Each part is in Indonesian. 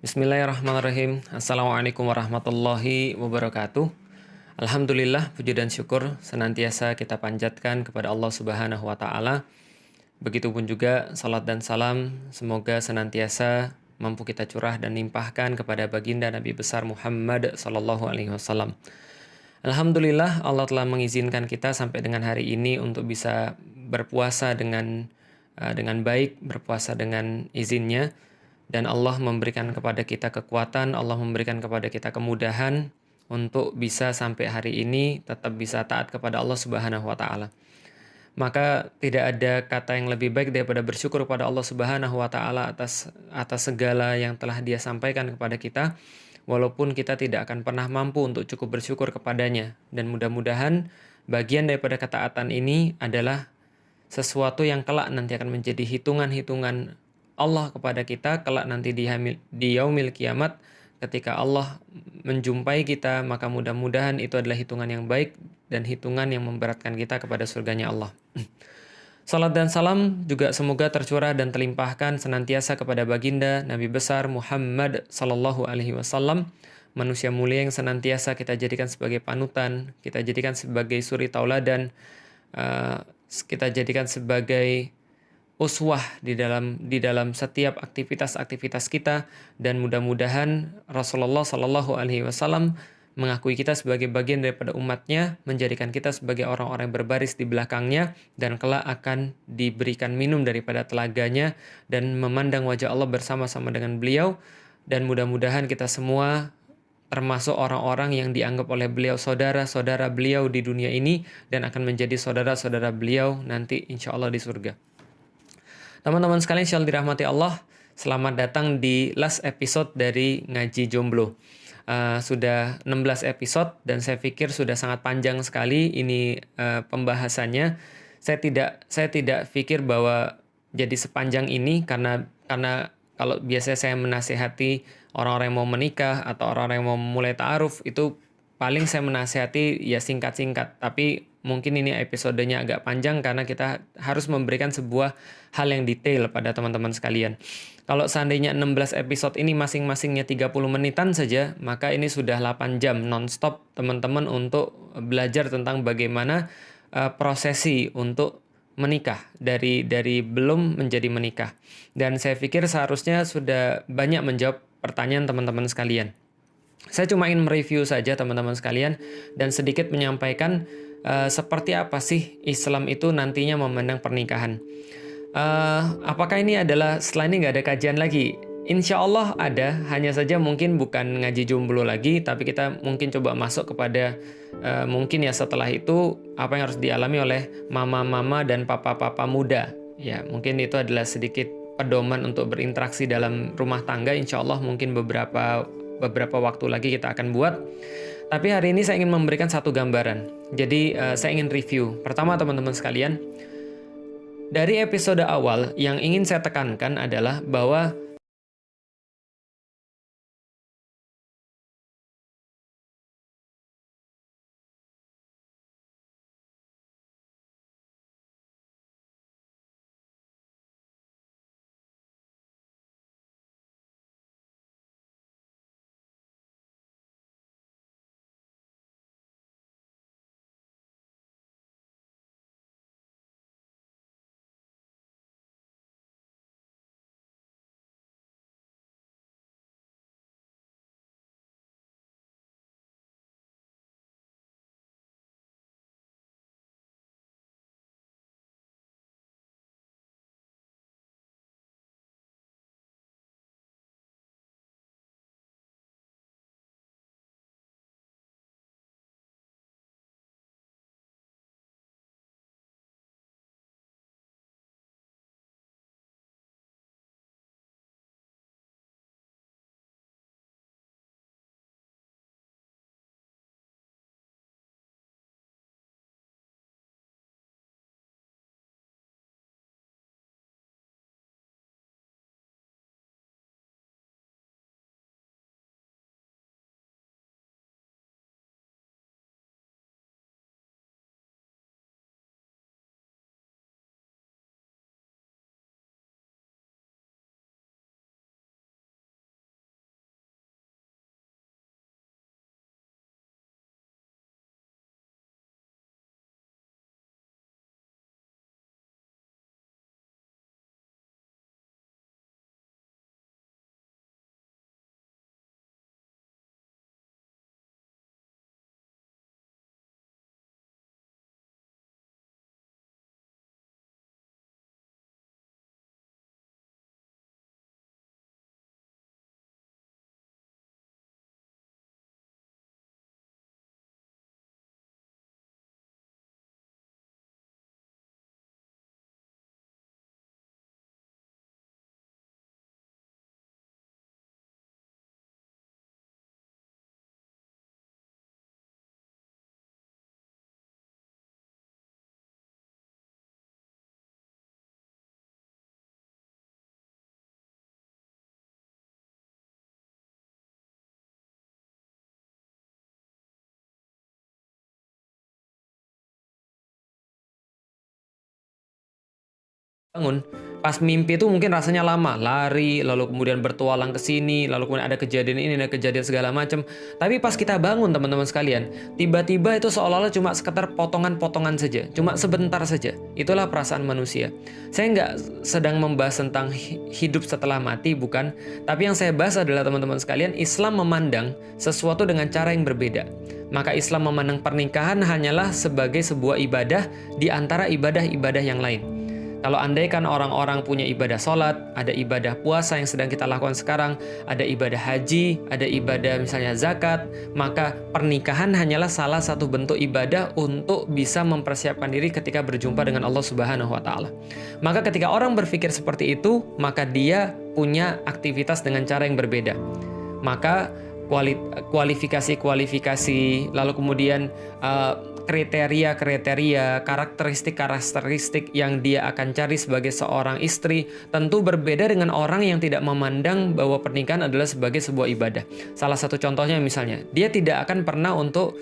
Bismillahirrahmanirrahim. Assalamualaikum warahmatullahi wabarakatuh. Alhamdulillah, puji dan syukur senantiasa kita panjatkan kepada Allah Subhanahu wa taala. Begitupun juga salat dan salam semoga senantiasa mampu kita curah dan limpahkan kepada baginda Nabi besar Muhammad sallallahu alaihi wasallam. Alhamdulillah Allah telah mengizinkan kita sampai dengan hari ini untuk bisa berpuasa dengan baik, berpuasa dengan izinnya. Dan Allah memberikan kepada kita kekuatan, Allah memberikan kepada kita kemudahan untuk bisa sampai hari ini tetap bisa taat kepada Allah Subhanahu wa taala. Maka tidak ada kata yang lebih baik daripada bersyukur kepada Allah Subhanahu wa taala atas segala yang telah Dia sampaikan kepada kita, walaupun kita tidak akan pernah mampu untuk cukup bersyukur kepadanya. Dan mudah-mudahan bagian daripada ketaatan ini adalah sesuatu yang kelak nanti akan menjadi hitungan-hitungan Allah kepada kita kelak nanti di yaumil kiamat ketika Allah menjumpai kita, maka mudah-mudahan itu adalah hitungan yang baik dan hitungan yang memberatkan kita kepada surganya Allah. Salat dan salam juga semoga tercurah dan terlimpahkan senantiasa kepada baginda Nabi besar Muhammad sallallahu alaihi wasallam, manusia mulia yang senantiasa kita jadikan sebagai panutan, kita jadikan sebagai suri tauladan, kita jadikan sebagai uswah di dalam setiap aktivitas-aktivitas kita, dan mudah-mudahan Rasulullah Shallallahu Alaihi Wasallam mengakui kita sebagai bagian daripada umatnya, menjadikan kita sebagai orang-orang yang berbaris di belakangnya, dan kelak akan diberikan minum daripada telaganya dan memandang wajah Allah bersama-sama dengan beliau. Dan mudah-mudahan kita semua termasuk orang-orang yang dianggap oleh beliau saudara-saudara beliau di dunia ini dan akan menjadi saudara-saudara beliau nanti insya Allah di surga. Teman-teman sekalian yang dirahmati Allah, selamat datang di last episode dari Ngaji Jomblo. Sudah 16 episode dan saya pikir sudah sangat panjang sekali ini pembahasannya. Saya tidak pikir bahwa jadi sepanjang ini karena kalau biasanya saya menasihati orang-orang yang mau menikah atau orang-orang yang mau mulai ta'aruf, itu paling saya menasihati ya singkat-singkat, tapi mungkin ini episodenya agak panjang karena kita harus memberikan sebuah hal yang detail pada teman-teman sekalian. Kalau seandainya 16 episode ini masing-masingnya 30 menitan saja, maka ini sudah 8 jam non-stop teman-teman untuk belajar tentang bagaimana prosesi untuk menikah dari belum menjadi menikah. Dan saya pikir seharusnya sudah banyak menjawab pertanyaan teman-teman sekalian. Saya cuma ingin mereview saja teman-teman sekalian dan sedikit menyampaikan seperti apa sih Islam itu nantinya memandang pernikahan. Apakah ini adalah setelah ini nggak ada kajian lagi? Insya Allah ada, hanya saja mungkin bukan ngaji jomblo lagi, tapi kita mungkin coba masuk kepada mungkin ya setelah itu apa yang harus dialami oleh mama-mama dan papa-papa muda. Ya, mungkin itu adalah sedikit pedoman untuk berinteraksi dalam rumah tangga. Insya Allah mungkin beberapa waktu lagi kita akan buat. Tapi hari ini saya ingin memberikan satu gambaran. Jadi saya ingin review. Pertama teman-teman sekalian, dari episode awal yang ingin saya tekankan adalah bahwa Bangun, pas mimpi itu mungkin rasanya lama, lari, lalu kemudian bertualang ke sini, lalu kemudian ada kejadian ini, ada kejadian segala macam. Tapi pas kita bangun teman-teman sekalian, tiba-tiba itu seolah-olah cuma sekedar potongan-potongan saja, cuma sebentar saja. Itulah perasaan manusia. Saya nggak sedang membahas tentang hidup setelah mati, bukan. Tapi yang saya bahas adalah teman-teman sekalian, Islam memandang sesuatu dengan cara yang berbeda. Maka Islam memandang pernikahan hanyalah sebagai sebuah ibadah di antara ibadah-ibadah yang lain. Kalau andaikan orang-orang punya ibadah sholat, ada ibadah puasa yang sedang kita lakukan sekarang, ada ibadah haji, ada ibadah misalnya zakat, maka pernikahan hanyalah salah satu bentuk ibadah untuk bisa mempersiapkan diri ketika berjumpa dengan Allah Subhanahu wa Ta'ala. Maka ketika orang berpikir seperti itu, maka dia punya aktivitas dengan cara yang berbeda. Maka kualifikasi-kualifikasi, lalu kemudian kriteria-kriteria, karakteristik-karakteristik yang dia akan cari sebagai seorang istri tentu berbeda dengan orang yang tidak memandang bahwa pernikahan adalah sebagai sebuah ibadah. Salah satu contohnya misalnya, dia tidak akan pernah untuk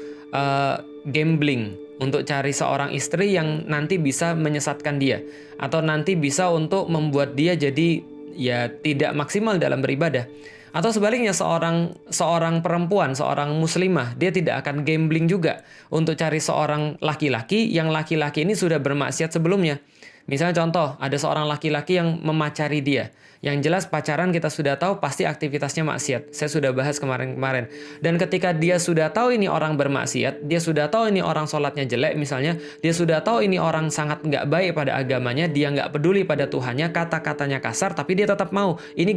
gambling, untuk cari seorang istri yang nanti bisa menyesatkan dia, atau nanti bisa untuk membuat dia jadi ya tidak maksimal dalam beribadah. Atau sebaliknya seorang perempuan, seorang muslimah, dia tidak akan gambling juga untuk cari seorang laki-laki yang laki-laki ini sudah bermaksiat sebelumnya. Misalnya contoh, ada seorang laki-laki yang memacari dia. Yang jelas pacaran kita sudah tahu pasti aktivitasnya maksiat. Saya sudah bahas kemarin-kemarin. Dan ketika dia sudah tahu ini orang bermaksiat, dia sudah tahu ini orang sholatnya jelek misalnya, dia sudah tahu ini orang sangat nggak baik pada agamanya, dia nggak peduli pada Tuhannya, kata-katanya kasar, tapi dia tetap mau. Ini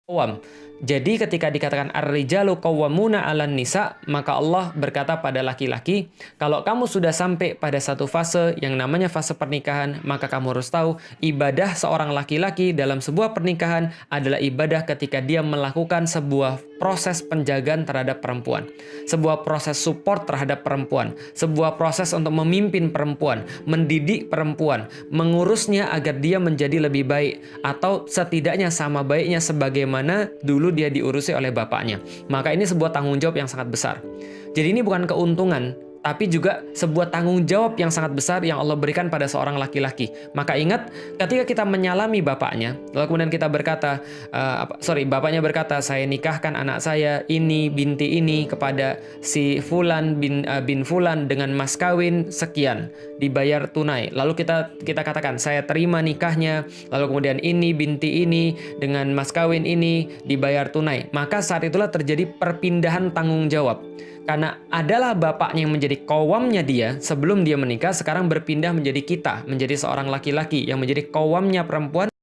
qawwam. Jadi ketika dikatakan ar-rijalu qawwamuna 'alan nisa, maka Allah berkata pada laki-laki, kalau kamu sudah sampai pada satu fase yang namanya fase pernikahan, maka kamu harus tahu ibadah seorang laki-laki dalam sebuah pernikahan adalah ibadah ketika dia melakukan sebuah proses penjagaan terhadap perempuan, sebuah proses support terhadap perempuan, sebuah proses untuk memimpin perempuan, mendidik perempuan, mengurusnya agar dia menjadi lebih baik, atau setidaknya sama baiknya sebagaimana dulu dia diurusi oleh bapaknya. Maka ini sebuah tanggung jawab yang sangat besar. Jadi ini bukan keuntungan, tapi juga sebuah tanggung jawab yang sangat besar yang Allah berikan pada seorang laki-laki. Maka ingat, ketika kita menyalami bapaknya, lalu kemudian kita berkata, bapaknya berkata, saya nikahkan anak saya ini, binti ini kepada si Fulan bin Fulan dengan mas kawin sekian, dibayar tunai. Lalu kita katakan, saya terima nikahnya, lalu kemudian ini binti ini dengan mas kawin ini dibayar tunai. Maka saat itulah terjadi perpindahan tanggung jawab. Karena adalah bapaknya yang menjadi qawwamnya dia sebelum dia menikah, sekarang berpindah menjadi kita, menjadi seorang laki-laki yang menjadi qawwamnya perempuan.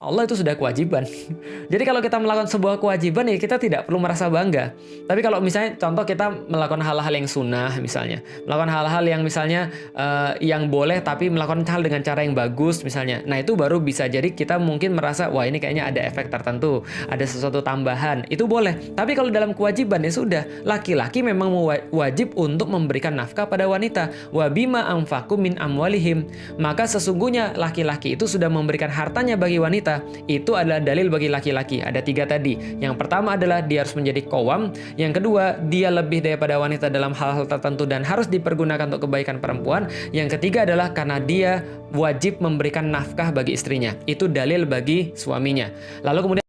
Allah itu sudah kewajiban. Jadi kalau kita melakukan sebuah kewajiban ya kita tidak perlu merasa bangga. Tapi kalau misalnya contoh kita melakukan hal-hal yang sunnah misalnya, melakukan hal-hal yang misalnya yang boleh tapi melakukan hal dengan cara yang bagus misalnya. Nah itu baru bisa jadi kita mungkin merasa wah ini kayaknya ada efek tertentu, ada sesuatu tambahan. Itu boleh. Tapi kalau dalam kewajiban ya sudah, laki-laki memang wajib untuk memberikan nafkah pada wanita. Wa bima anfaqu min amwalihim. Maka sesungguhnya laki-laki itu sudah memberikan hartanya bagi wanita. Itu adalah dalil bagi laki-laki. Ada 3 tadi. Yang pertama adalah dia harus menjadi qawwam. Yang kedua, dia lebih daripada wanita dalam hal-hal tertentu dan harus dipergunakan untuk kebaikan perempuan. Yang ketiga adalah karena dia wajib memberikan nafkah bagi istrinya. Itu dalil bagi suaminya. Lalu kemudian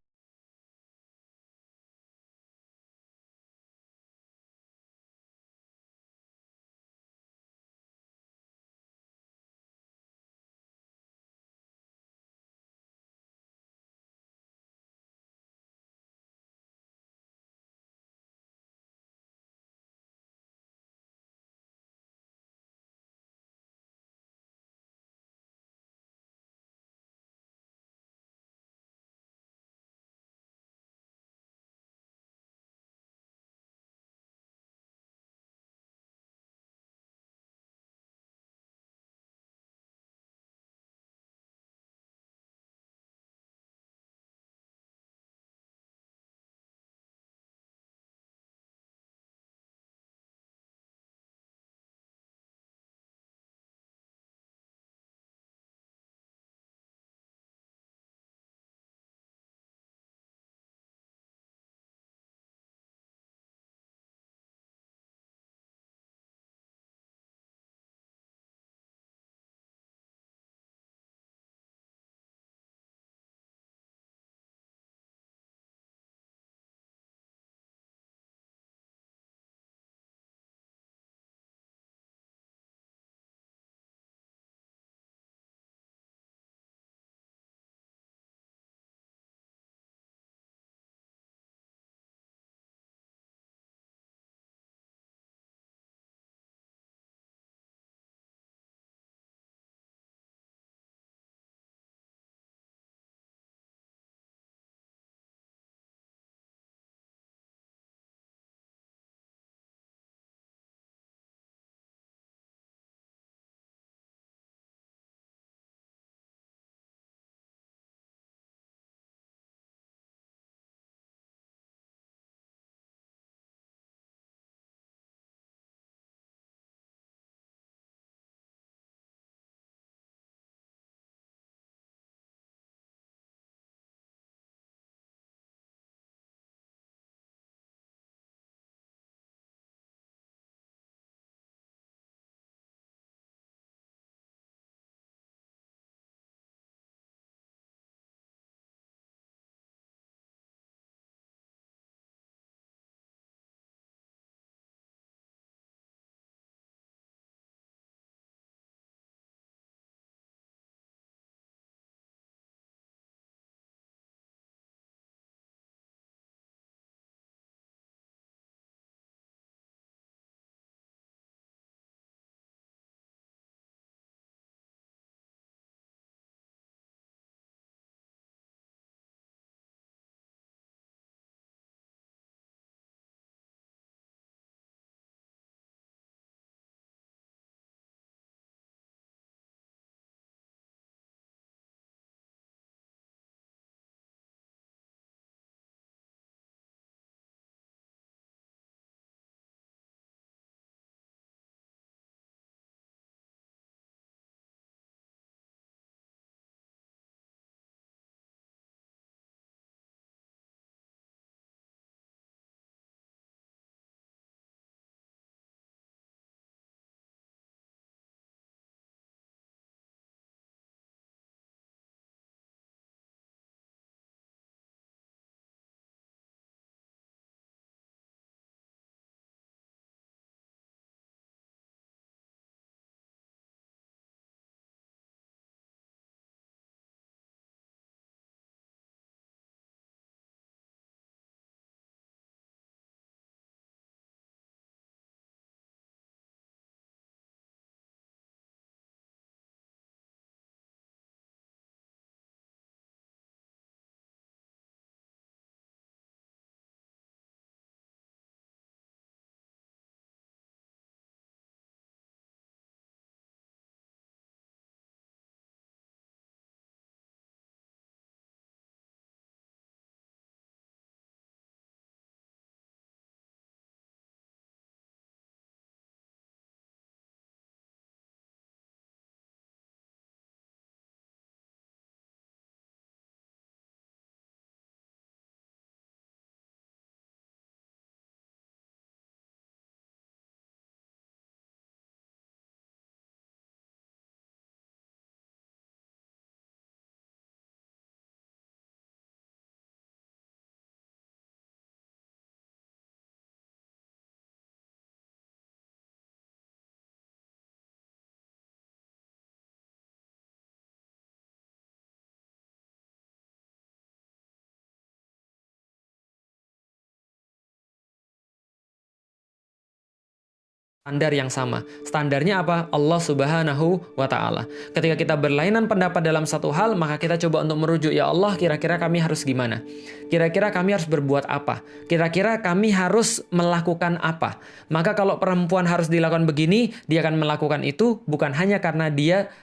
standar yang sama. Standarnya apa? Allah Subhanahu wa Ta'ala. Ketika kita berlainan pendapat dalam satu hal, maka kita coba untuk merujuk, ya Allah, kira-kira kami harus gimana? Kira-kira kami harus berbuat apa? Kira-kira kami harus melakukan apa? Maka kalau perempuan harus dilakukan begini, dia akan melakukan itu bukan hanya karena dia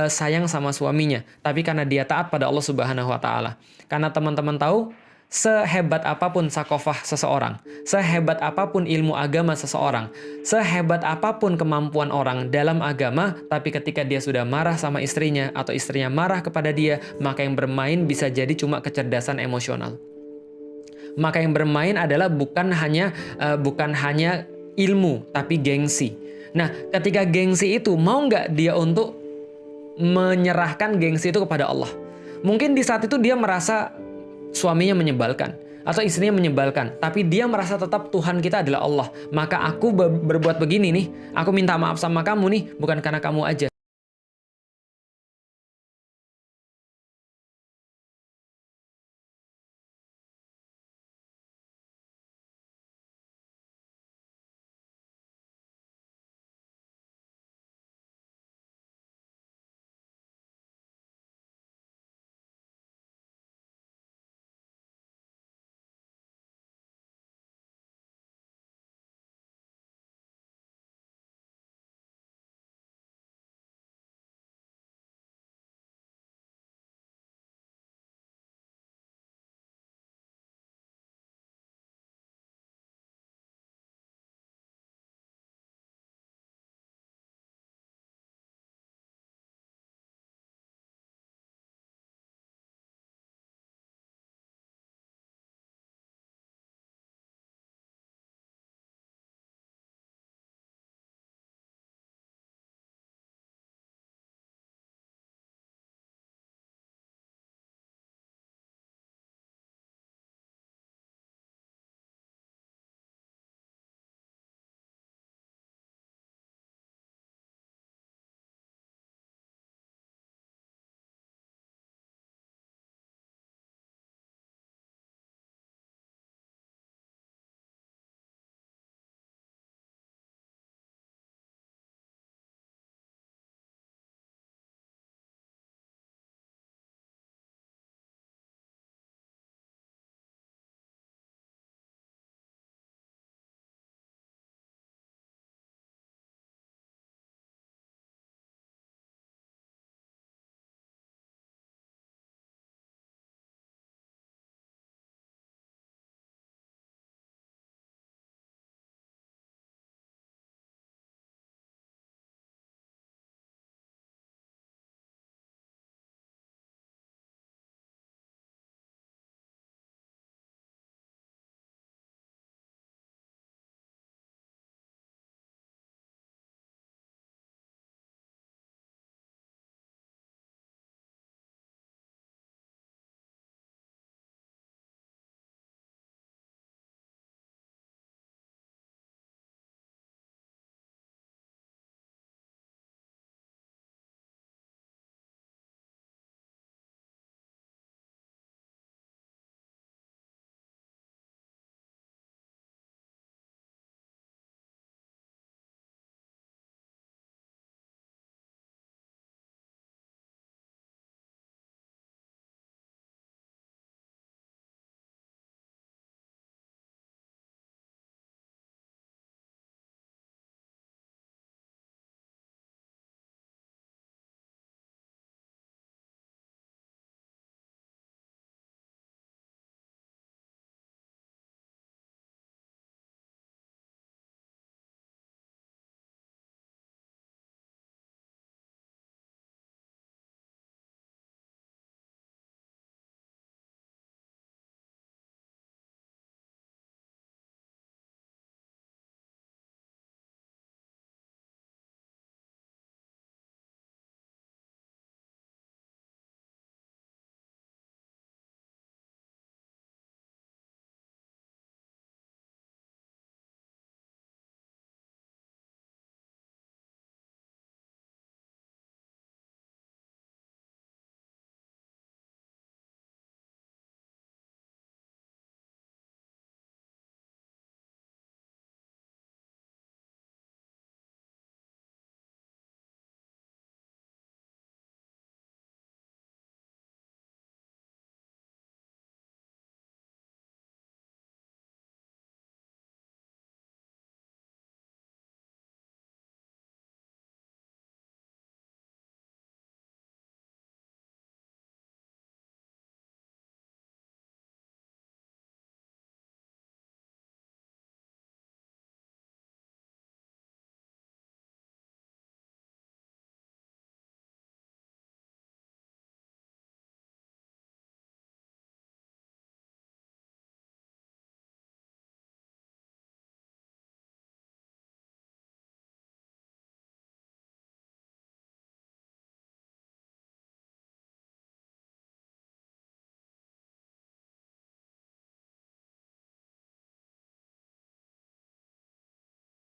sayang sama suaminya, tapi karena dia taat pada Allah Subhanahu wa Ta'ala. Karena teman-teman tahu, sehebat apapun sakofah seseorang, sehebat apapun ilmu agama seseorang, sehebat apapun kemampuan orang dalam agama, tapi ketika dia sudah marah sama istrinya atau istrinya marah kepada dia, maka yang bermain bisa jadi cuma kecerdasan emosional. Maka yang bermain adalah bukan hanya ilmu, tapi gengsi. Nah, ketika gengsi itu, mau nggak dia untuk menyerahkan gengsi itu kepada Allah? Mungkin di saat itu dia merasa suaminya menyebalkan atau istrinya menyebalkan, tapi dia merasa tetap Tuhan kita adalah Allah. Maka aku berbuat begini nih, aku minta maaf sama kamu nih, bukan karena kamu aja.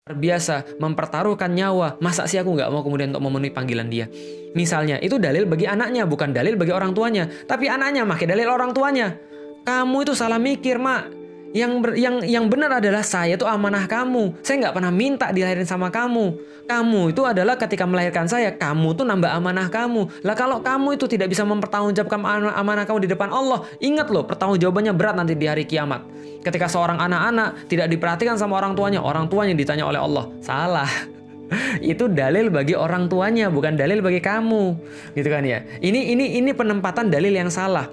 biasa mempertaruhkan nyawa, masa sih aku nggak mau kemudian untuk memenuhi panggilan dia? Misalnya, itu dalil bagi anaknya, bukan dalil bagi orang tuanya. Tapi anaknya pakai dalil orang tuanya. Kamu itu salah mikir, Mak. Yang benar adalah saya itu amanah kamu. Saya nggak pernah minta dilahirin sama kamu. Kamu itu adalah ketika melahirkan saya, kamu tuh nambah amanah kamu. Lah kalau kamu itu tidak bisa mempertanggungjawabkan amanah kamu di depan Allah, ingat loh, pertanggungjawabannya berat nanti di hari kiamat. Ketika seorang anak-anak tidak diperhatikan sama orang tuanya ditanya oleh Allah. Salah. Itu dalil bagi orang tuanya, bukan dalil bagi kamu. Gitu kan ya. Ini penempatan dalil yang salah.